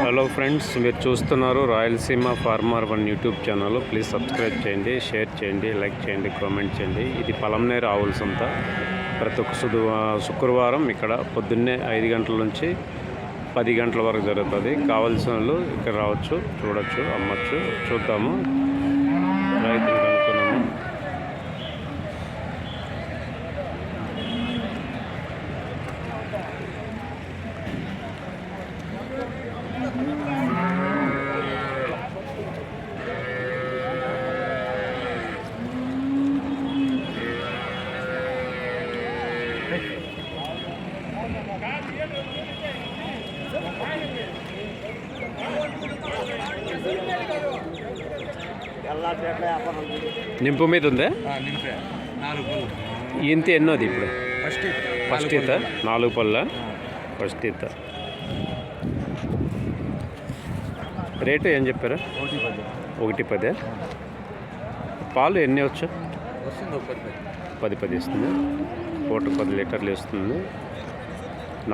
Hello friends, మీరు చూస్తున్నారు Rayalaseema farmer one YouTube channel. Please subscribe చేయండి, షేర్ చేయండి, లైక్ చేయండి, కామెంట్ చేయండి. ఇది పలంనేరు ఆవుల సంత. ప్రతి ఒక్క శుక్రవారం ఇక్కడ పొద్దున్నే 5 గంటల నుంచి 10 గంటల వరకు జరుగుతుంది. కావాల్సిన వాళ్ళు ఇక్కడ రావచ్చు, చూడొచ్చు, అమ్మచ్చు. చూద్దాము, రైతులు కనుక్కున్నాము. నింపు మీద ఉందే ఇంత ఎన్నోది ఇప్పుడు? ఫస్ట్ ఈత 4 పళ్ళ ఫస్ట్ ఈత. రేటు ఏం చెప్పారు? 1.10. పాలు ఎన్ని వచ్చు? 10 ఇస్తుంది. పూటకు 10 లీటర్లు ఇస్తుంది.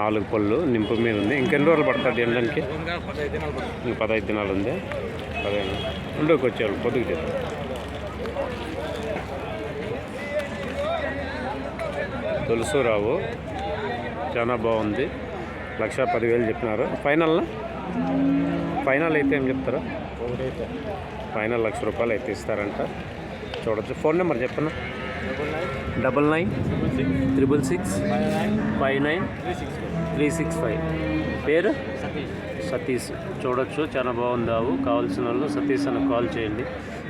4 పళ్ళు నింపు మీద ఉంది. ఇంకెన్ని రోజులు పడుతుంది ఎండడానికి? ఇంక 15 దినాలు ఉంది. 15 ఉండోకి వచ్చేవాళ్ళు పొద్దుకు. తులసు రావు చాలా బాగుంది. 1,10,000 చెప్పినారు. ఫైనల్ అయితే ఏం చెప్తారు? ఫైనల్ 1,00,000 రూపాయలు అయితే ఇస్తారంట. చూడొచ్చు. ఫోన్ నెంబర్ చెప్పనా? 9966659365. పేరు సతీష్. చూడొచ్చు, చాలా బాగుంది ఆవు. కావాల్సిన వాళ్ళు సతీష్ అని కాల్ చేయండి.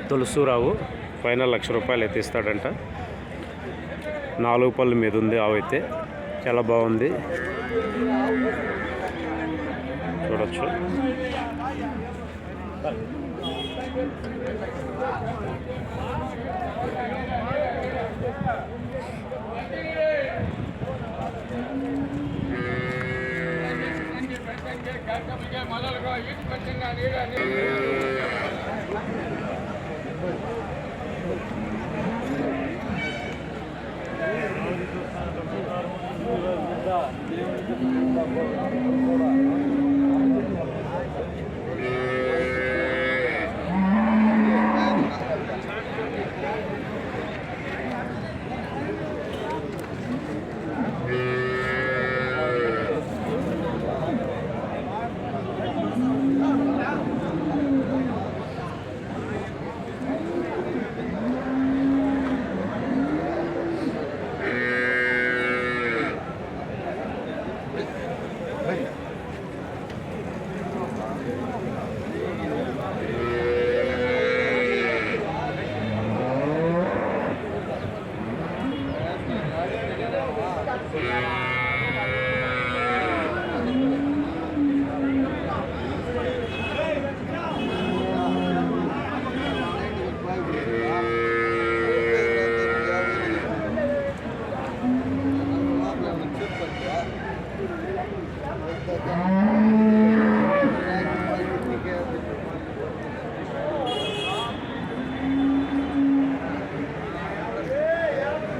తులసూరావు ఫైనల్ 1,00,000 రూపాయలు అయితే ఇస్తాడంట. 4 పళ్ళు మీద ఉంది ఆవు అయితే. చాలా బాగుంది, చూడొచ్చు.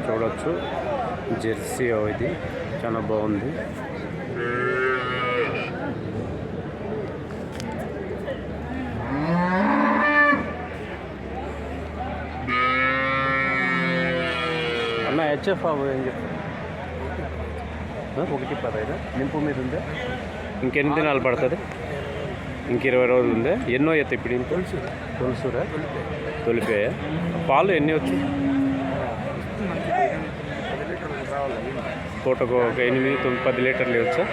చూడొచ్చు, జెర్సీ ఇది చాలా బాగుంది. అన్న హెచ్ఎఫ్ ఆవు ఏం చెప్పి? 1.15 నింపు మీద ఉందా? ఇంకెన్ని దినాలు పడుతుంది? ఇంక 20 రోజులు ఉందా? ఎన్నో అవుతాయి ఇప్పుడు? ఇంత తులసూరా తొలిపాయ. పాలు ఎన్ని వచ్చు? పూటకు ఒక 8-9-10 లీటర్లు ఇవ్వచ్చా?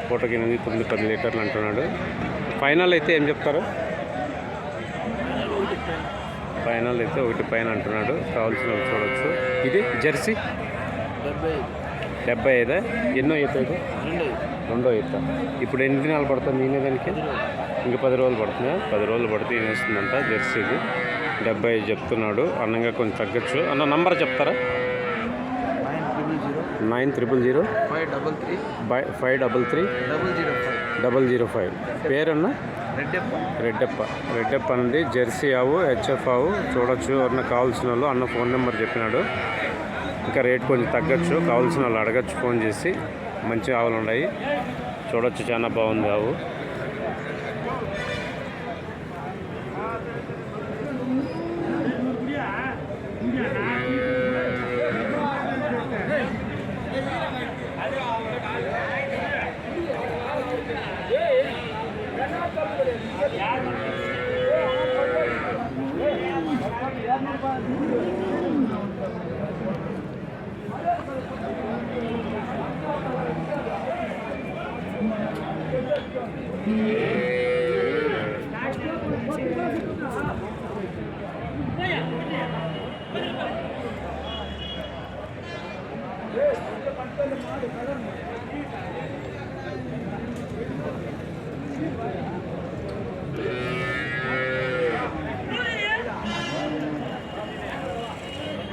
పూటకు 8-9-10 లీటర్లు అంటున్నాడు. ఫైనల్ అయితే ఏం చెప్తారు? ఫైనల్ అయితే 1 అంటున్నాడు. కావాల్సిన చూడవచ్చు. ఇది జెర్సీ 75. ఎన్నో అవుతుంది? 2వ ఈత. ఇప్పుడు ఎన్ని దినాలు పడుతుంది ఈనేదానికి? ఇంక 10 రోజులు పడుతుందా? 10 రోజులు పడితే ఈనేస్తుందంట. జెర్సీది 70 చెప్తున్నాడు. అన్నంగా కొంచెం తగ్గచ్చు. అన్న నంబర్ చెప్తారా? 9005335 పేరన్నా? రెడ్డప్ప అండి. జెర్సీ ఆవు, హెచ్ఎఫ్ ఆవు. చూడొచ్చు. ఎవరన్నా కావాల్సిన వాళ్ళు అన్న ఫోన్ నెంబర్ చెప్పినాడు. ఇంకా రేట్ కొంచెం తగ్గచ్చు. కావాల్సిన వాళ్ళు అడగచ్చు ఫోన్ చేసి. మంచి ఆవులు ఉన్నాయి, చూడొచ్చు. చాలా బాగుంది ఆవు.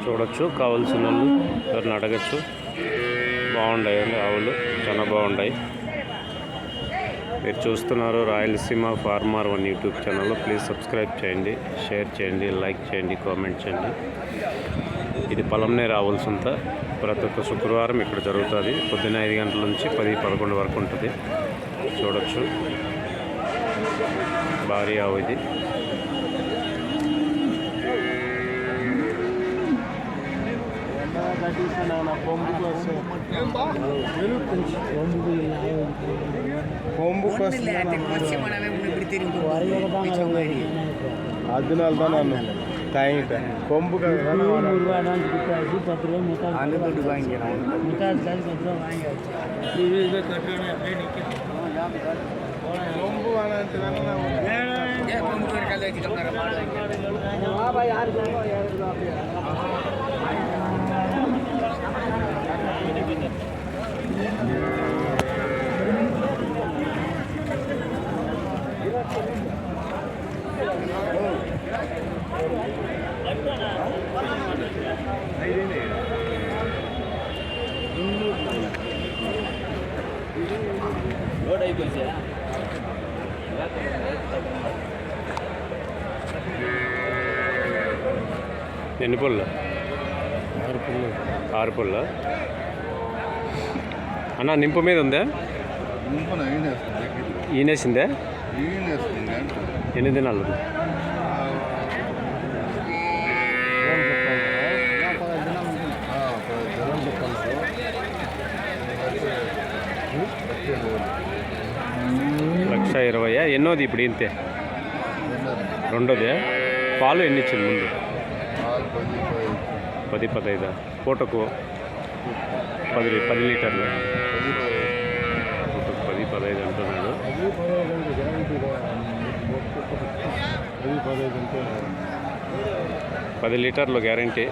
చూడొచ్చు, కావాల్సిన వాళ్ళు ఎవరిని అడగచ్చు. బాగుంటాయండి ఆవులు, చాలా బాగుంటాయి. మీరు చూస్తున్నారు Rayalaseema farmer 1 YouTube channel. Please subscribe చేయండి, షేర్ చేయండి, లైక్ చేయండి, కామెంట్ చేయండి. ఇది పలంనేరు ఆవుల సంత. ప్రతి ఒక్క శుక్రవారం ఇక్కడ జరుగుతుంది. పొద్దున్న 5 గంటల నుంచి 10-11 వరకు ఉంటుంది. చూడొచ్చు, భారీ ఆవు ఇది. கொம்பு ఎన్ని పుల్ల? 6 పుల్ల. అన్న నింపు మీద ఉందా? ఈనేసిందే? ఎన్ని దినాలు? లక్ష 20. ఎన్నోది ఇప్పుడు? ఇంతే, రెండోదే. పాలు ఎన్ని ఇచ్చింది ముందు? 10-15. పూటకు 10 లీటర్లు. పూటకు 10-15 అంటున్నాడు. 10 లీటర్లు గ్యారంటీ.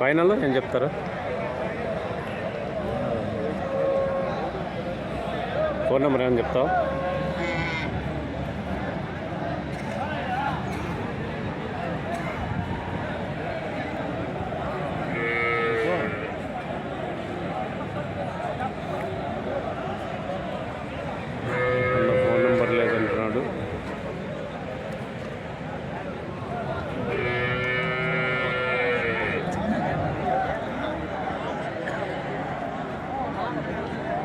ఫైనల్ ఏం చెప్తారు? ఫోన్ నెంబర్ ఏమని చెప్తావు? ఫోన్ నెంబర్ లేదంటున్నాడు.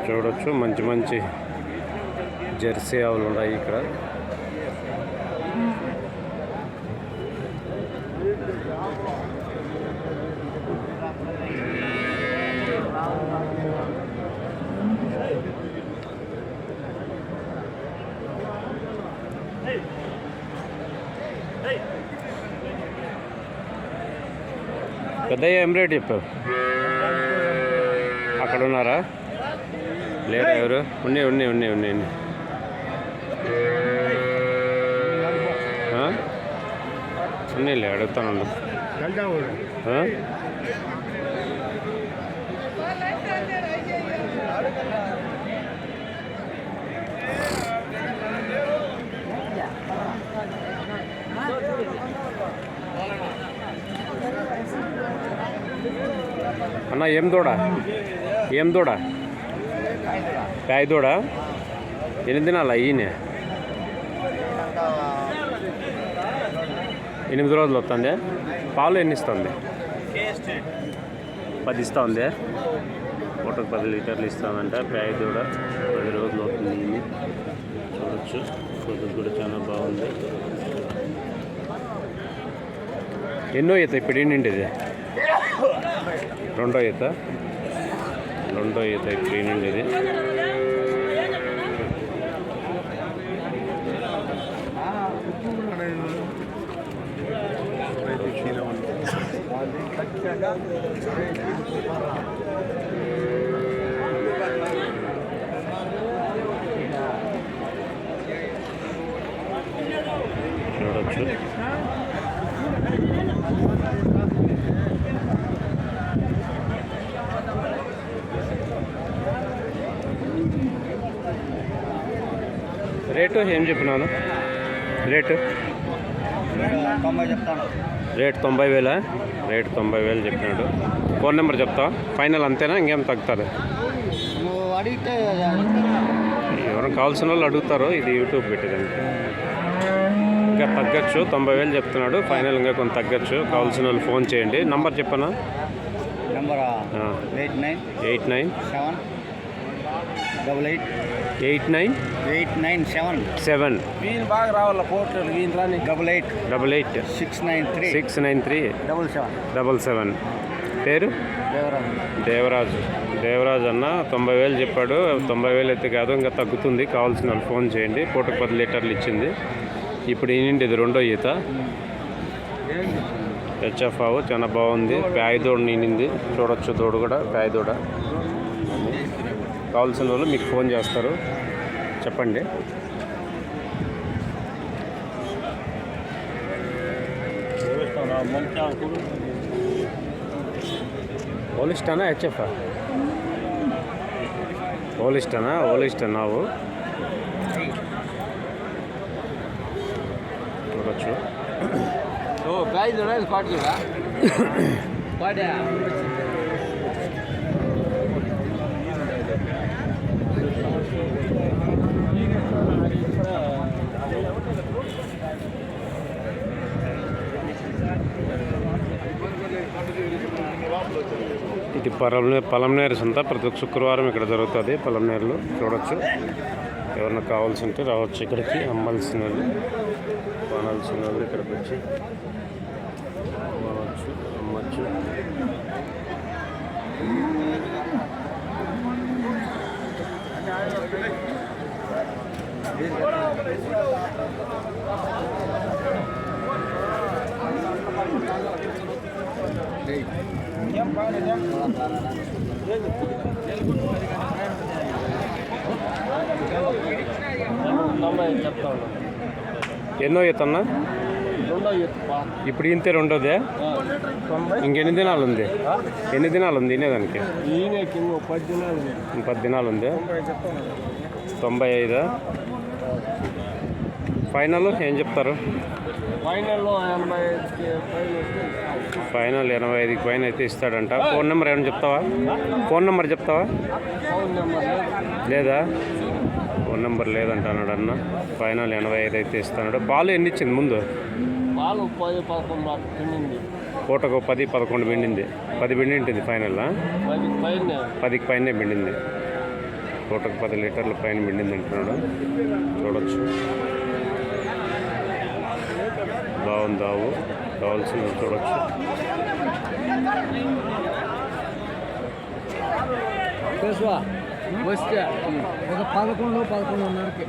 చూడొచ్చు, మంచి మంచి జెర్సీ ఆవులు ఉన్నాయి ఇక్కడ. పెద్దయ్య ఏం రేట్ చెప్పావు? అక్కడ ఉన్నారా? లేరా ఎవరు? ఉన్నాయి. ఉన్నాయిలే, అడుగుతాను. అన్న ఏం దూడ? కాయ దూడ. ఎన్ని దినాలా ఈయన? 8 రోజులు వస్తుంది. పాలు ఎన్ని ఇస్తుంది? 10 ఇస్తూ ఉంది. పూటకు 10 లీటర్లు ఇస్తామంట. ప్యాక్ కూడా 10 రోజులు అవుతుంది. ఇది చూడొచ్చు, ఫోటోలు కూడా చాలా బాగుంది. ఎన్నో ఈత ఇప్పుడు ఏంటండి ఇది? రెండో ఈత ఇప్పుడు ఏంటండి ఇది? చూడొచ్చు, రేటు ఏం చెప్పినాను? రేటు 90 చెప్తాను. రేటు 90,000. రేటు 90,000 చెప్పినాడు. ఫోన్ నెంబర్ చెప్తావా? ఫైనల్ అంతేనా? ఇంకేం తగ్గుతుంది? నువ్వు అడిగితే ఎవరైనా కావాల్సిన వాళ్ళు అడుగుతారు. ఇది యూట్యూబ్ పెట్టేదానికి ఇంకా తగ్గచ్చు. 90,000 చెప్తున్నాడు. ఫైనల్ ఇంకా కొంత తగ్గచ్చు. కావాల్సిన వాళ్ళు ఫోన్ చేయండి. నంబర్ చెప్పనా? నెంబరా 89 7 వీళ్ళు బాగా రావాల పోర్టల్ వీళ్ళు రాని 88 693 77. పేరు దేవరాజు అన్న. 90,000 చెప్పాడు. 90,000 అయితే కాదు, ఇంకా తగ్గుతుంది. కావాల్సిన వాళ్ళు ఫోన్ చేయండి. పూటకు 10 లీటర్లు ఇచ్చింది. ఇప్పుడు ఏంటి ఇది? రెండో ఈత హెచ్ఎఫ్ చాలా బాగుంది. ప్యాయదోడు నీనింది. చూడొచ్చు, దోడు కూడా ప్యాయదోడ. కావాల్సిన వాళ్ళు మీకు ఫోన్ చేస్తారు, చెప్పండి. ఓలిస్టానా హెచ్ఎఫ్? ఓలిస్టా ನಾವು చూడొచ్చు. ఇది పలంనేరు సంత. ప్రతి ఒక్క శుక్రవారం ఇక్కడ జరుగుతుంది పలంనేరులో. చూడొచ్చు, ఎవరన్నా కావాల్సి ఉంటే రావచ్చు ఇక్కడికి. అమ్మాల్సిన వాళ్ళు, కొనాల్సిన వాళ్ళు ఇక్కడికి వచ్చి కొనవచ్చు, అమ్మచ్చు. ఎన్నో ఈతన్నా? ఇప్పుడు ఇంతే రెండోదే. ఇంకెన్ని దినాలు ఉంది? ఎన్ని దినాలు ఉంది తినేదానికి? 10 దినాలు ఉంది. 95. ఫైనల్ ఏం చెప్తారు? ఫైనల్ 85కి పైన అయితే ఇస్తాడంట. ఫోన్ నెంబర్ ఏమైనా చెప్తావా? లేదా? ఫోన్ నెంబర్ లేదంట అన్నాడు అన్న. ఫైనల్ 85 అయితే ఇస్తాడు. పాలు ఎన్ని ఇచ్చింది ముందు? పూటకు 10-11 పిండింది. 10 పిండి ఉంటుంది ఫైనల్. 10కి పైనే పిండింది. పూటకు 10 లీటర్ల పైన పిండింది అంటున్నాడు. చూడొచ్చు, బాగుంది ఆవు. కావాల్సింది చూడొచ్చు. వస్తే ఒక 11-11:30కి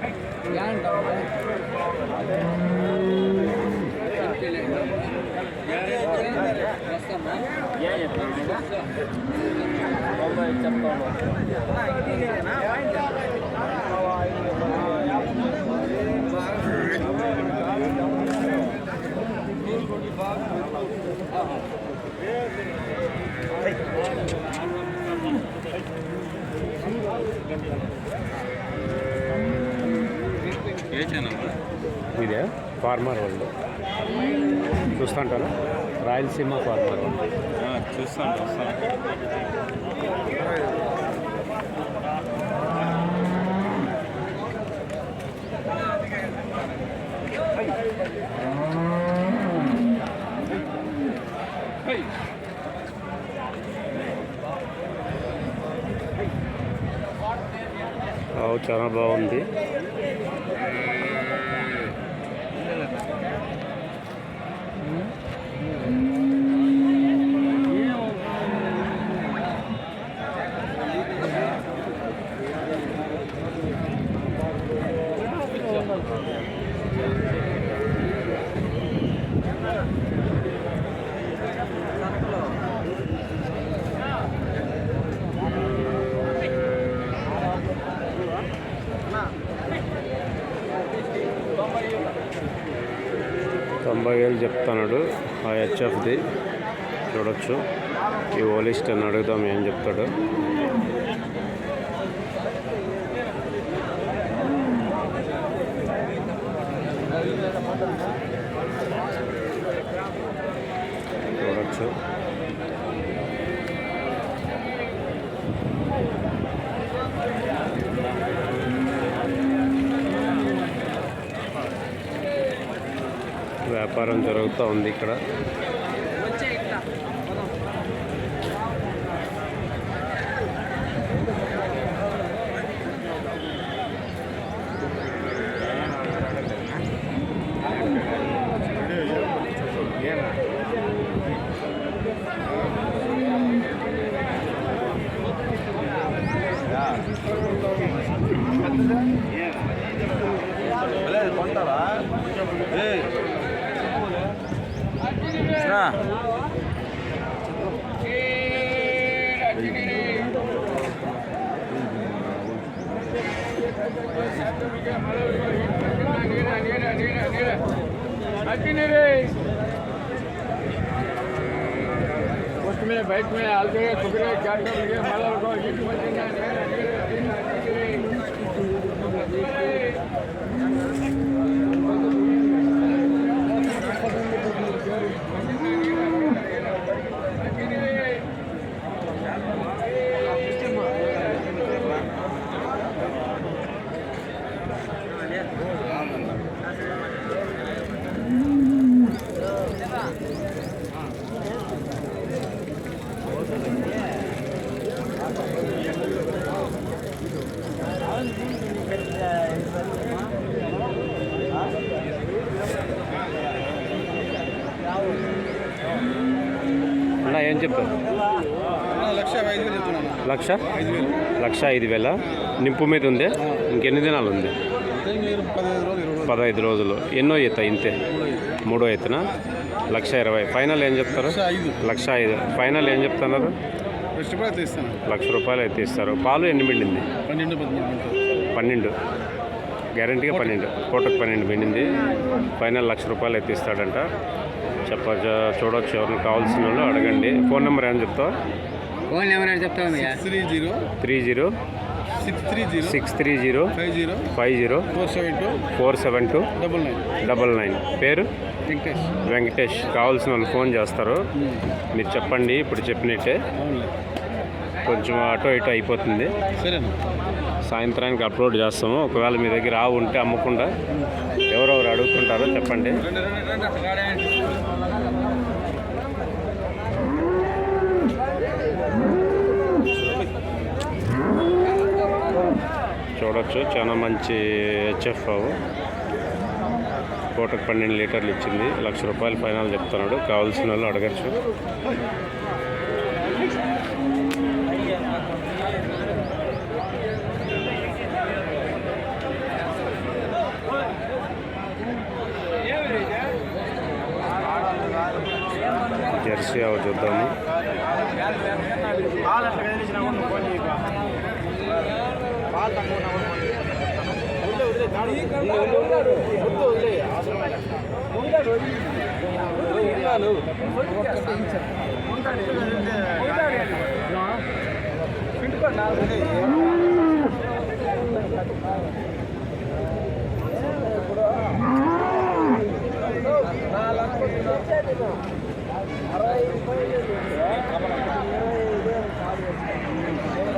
ఇదే ఫార్మర్ వాళ్ళు చూస్తుంటారా? రాయలసీమ ఫార్మర్ వాళ్ళు చూస్తాను. ఆవు చాలా బాగుంది. తొంభై వేలు చెప్తున్నాడు ఆ హెచ్ఎఫ్ది. చూడొచ్చు. ఈ ఓలిస్ట్ అని అడుగుదాం ఏం చెప్తాడు. చూడొచ్చు. వ్యాపారం జరుగుతూ ఉంది ఇక్కడ. కొంటారా? बाइक में आलते कुकरे क्या करेंगे माला को అన్నా ఏం చెప్పారు? 1,05,000 నింపు మీద ఉంది. ఇంకెన్ని దినాలు ఉంది? 15 రోజులు. ఎన్నో ఈత? ఇంతే మూడో ఈతనా? 1,20,000. ఫైనల్ ఏం చెప్తారు? 1,05,000. ఫైనల్ ఏం చెప్తున్నారు? 1,00,000 రూపాయలు అయితే ఇస్తారు. పాలు ఎన్ని పిండింది? 12. గ్యారంటీగా 12. పూటకు 12 పిండింది. ఫైనల్ 1,00,000 రూపాయలు అయితే ఇస్తాడంట. చూడొచ్చు. ఎవరిని కావాల్సిన వాళ్ళు అడగండి. ఫోన్ నెంబర్ ఏమని చెప్తావా? ఫోన్ నెంబర్ అని చెప్తాను. 30 630 50 472 99. పేరు వెంకటేష్. కావాల్సిన వాళ్ళు ఫోన్ చేస్తారు. మీరు చెప్పండి. ఇప్పుడు చెప్పినట్టే కొంచెం అటో ఇటో అయిపోతుంది. సాయంత్రానికి అప్లోడ్ చేస్తాము. ఒకవేళ మీ దగ్గర ఆవు ఉంటే అమ్మకుండా ఎవరెవరు అడుగుతుంటారో చెప్పండి. చూడొచ్చు. చాలా మంచి హెచ్ఎఫ్ ఆవు. పూటకు 12 లీటర్లు ఇచ్చింది. 1,00,000 రూపాయలు ఫైనల్ చెప్తున్నాడు. కావాల్సిన వాళ్ళు అడగచ్చు. జెర్సీ ఆవు చూద్దాము.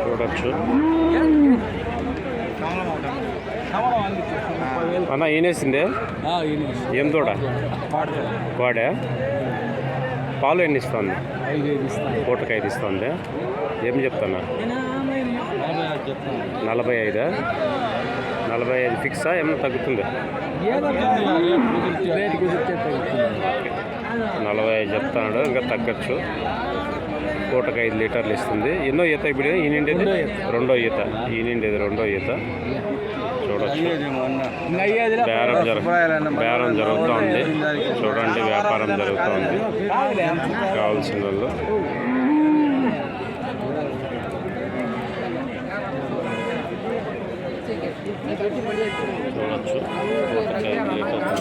చూడొచ్చు. అన్న ఈనేసిందే ఏం తోడ వాడా? పాలు ఎన్ని ఇస్తుంది? పూటకు 5 ఇస్తుంది. ఏం చెప్తున్నా? 45. 45 ఫిక్సా ఏమన్నా తగ్గుతుందా? 45 చెప్తాడు, ఇంకా తగ్గచ్చు. పూటకు 5 లీటర్లు ఇస్తుంది. ఎన్నో ఈత ఇప్పుడు ఈనిండేది? రెండో ఈత. ఈనిండేది రెండో ఈత. చూడొచ్చు. బేరం జరుగుతూ ఉంది. చూడండి, వ్యాపారం జరుగుతూ ఉంది. కావాల్సిన వాళ్ళు చూడొచ్చు. పూటకు 5 లీటర్లు.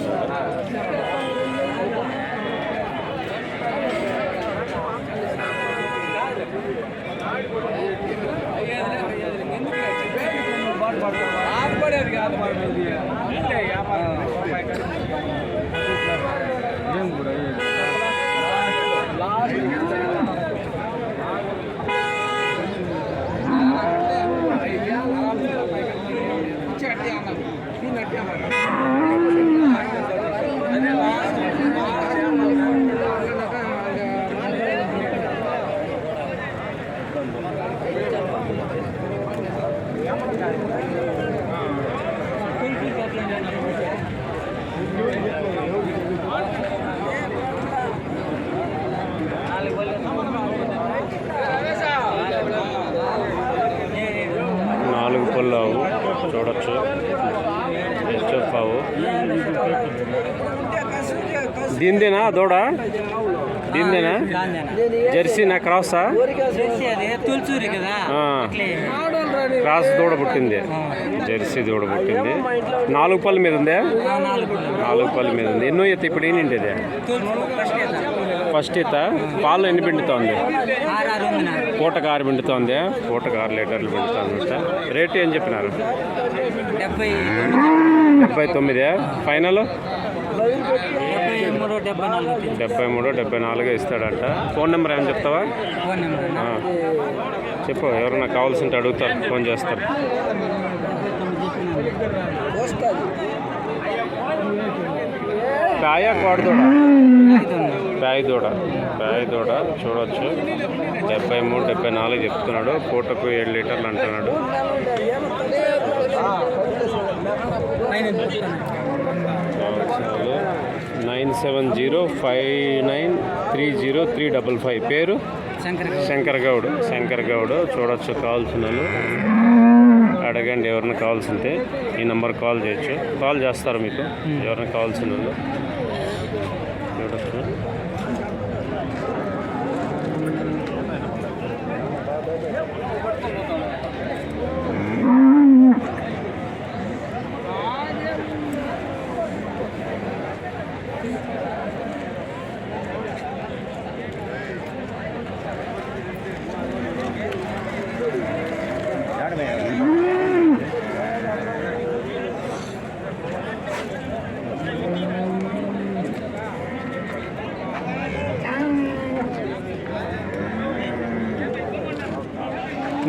నాలుగు పళ్ళు ఆవు చూడొచ్చు. హెచ్ఎఫ్ ఆవు. దీనిదేనా దూడ? దీనిదేనా? జెర్సీనా క్రాసా? క్రాస్ దూడ పుట్టింది. జెర్సీ దూడ పుట్టింది. 4 పళ్ళ మీద ఉందే? 4 పళ్ళ మీద ఉంది. ఎన్నో ఈత ఇప్పుడు ఏంటిది? ఫస్ట్ ఈత. పాలు ఎన్ని పిండుతోంది? పూటకు 6 పిండుతోంది. పూటకు 6 లీటర్లు పిండుతోంది. రేటు ఏం చెప్పినారు? 79. ఫైనల్ 73, 74 ఇస్తాడంట. ఫోన్ నెంబర్ ఏమని చెప్తావా? చెప్పు. ఎవరన్నా కావాల్సింటే అడుగుతారు, ఫోన్ చేస్తారు. కాయ కోడదూడ? ప్యాయదూడ. ప్యాయదూడ చూడవచ్చు. 73, 74 చెప్తున్నాడు. పూటకు 7 లీటర్లు అంటున్నాడు. 9705930355. పేరు శంకర్ గౌడ్. చూడొచ్చు. కావాల్సిన అడగండి. ఎవరైనా కావాల్సింటే ఈ నెంబర్ కాల్ చేయొచ్చు. కాల్ చేస్తారు మీకు ఎవరైనా కావాల్సిన వాళ్ళు. చూడొచ్చు.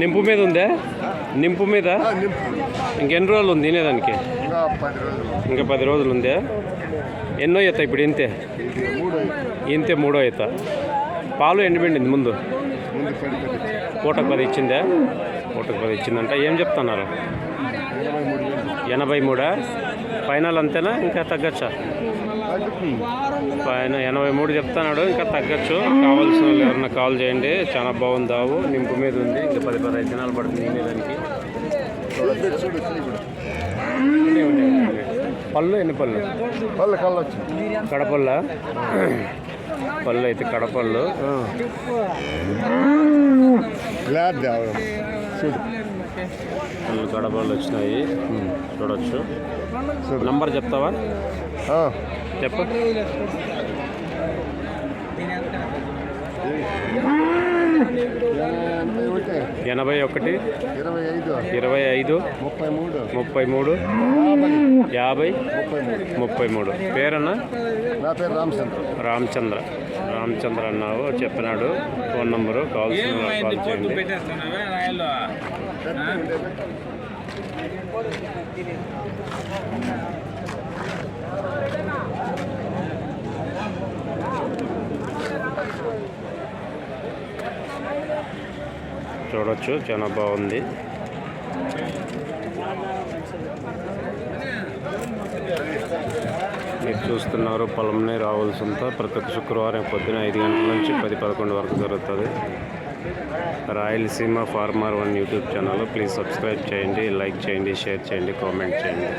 నింపు మీద ఉందా? నింపు మీద ఇంకెన్ని రోజులు ఉంది తినేదానికి? ఇంకా 10 రోజులు ఉందా? ఎన్నో ఈత ఇప్పుడు? ఇంతే మూడో ఈత. పాలు ఎన్ని పిండింది ముందు? పూటకు 10 ఇచ్చిందా? పూటకు 10 ఇచ్చిందంట. ఏం చెప్తున్నారు? 83. ఫైనల్ అంతేనా? ఇంకా తగ్గచ్చా? పైన 83 చెప్తున్నాడు. ఇంకా తగ్గచ్చు. కావాల్సిన వాళ్ళు ఎవరన్నా కాల్ చేయండి. చాలా బాగుంది ఆవు. నింపు మీద ఉంది. ఇంకా 10-15 దినాలు పడుతుంది తినేదానికి. పళ్ళు ఎన్ని పళ్ళు? కడపల్ల పళ్ళు అయితే కడపళ్ళు. పళ్ళు కడపళ్ళు వచ్చినాయి. చూడొచ్చు. నంబర్ చెప్తావా? చెప్పు. 81 25 33 50 33. పేరన్నా? నా పేరు రామచంద్ర అన్నావు చెప్పినాడు. ఫోన్ నంబరు కావాల్సిన కాల్ చేయండి. చూడొచ్చు. చాలా బాగుంది. మీరు చూస్తున్నారు పొలంనేరు ఆవుల సంత ప్రతి ఒక్క శుక్రవారం పొద్దున 5 గంటల నుంచి 10-11 వరకు జరుగుతుంది. Rayalaseema farmer 1 YouTube channel please subscribe చేయండి, లైక్ చేయండి, షేర్ చేయండి, కామెంట్ చేయండి.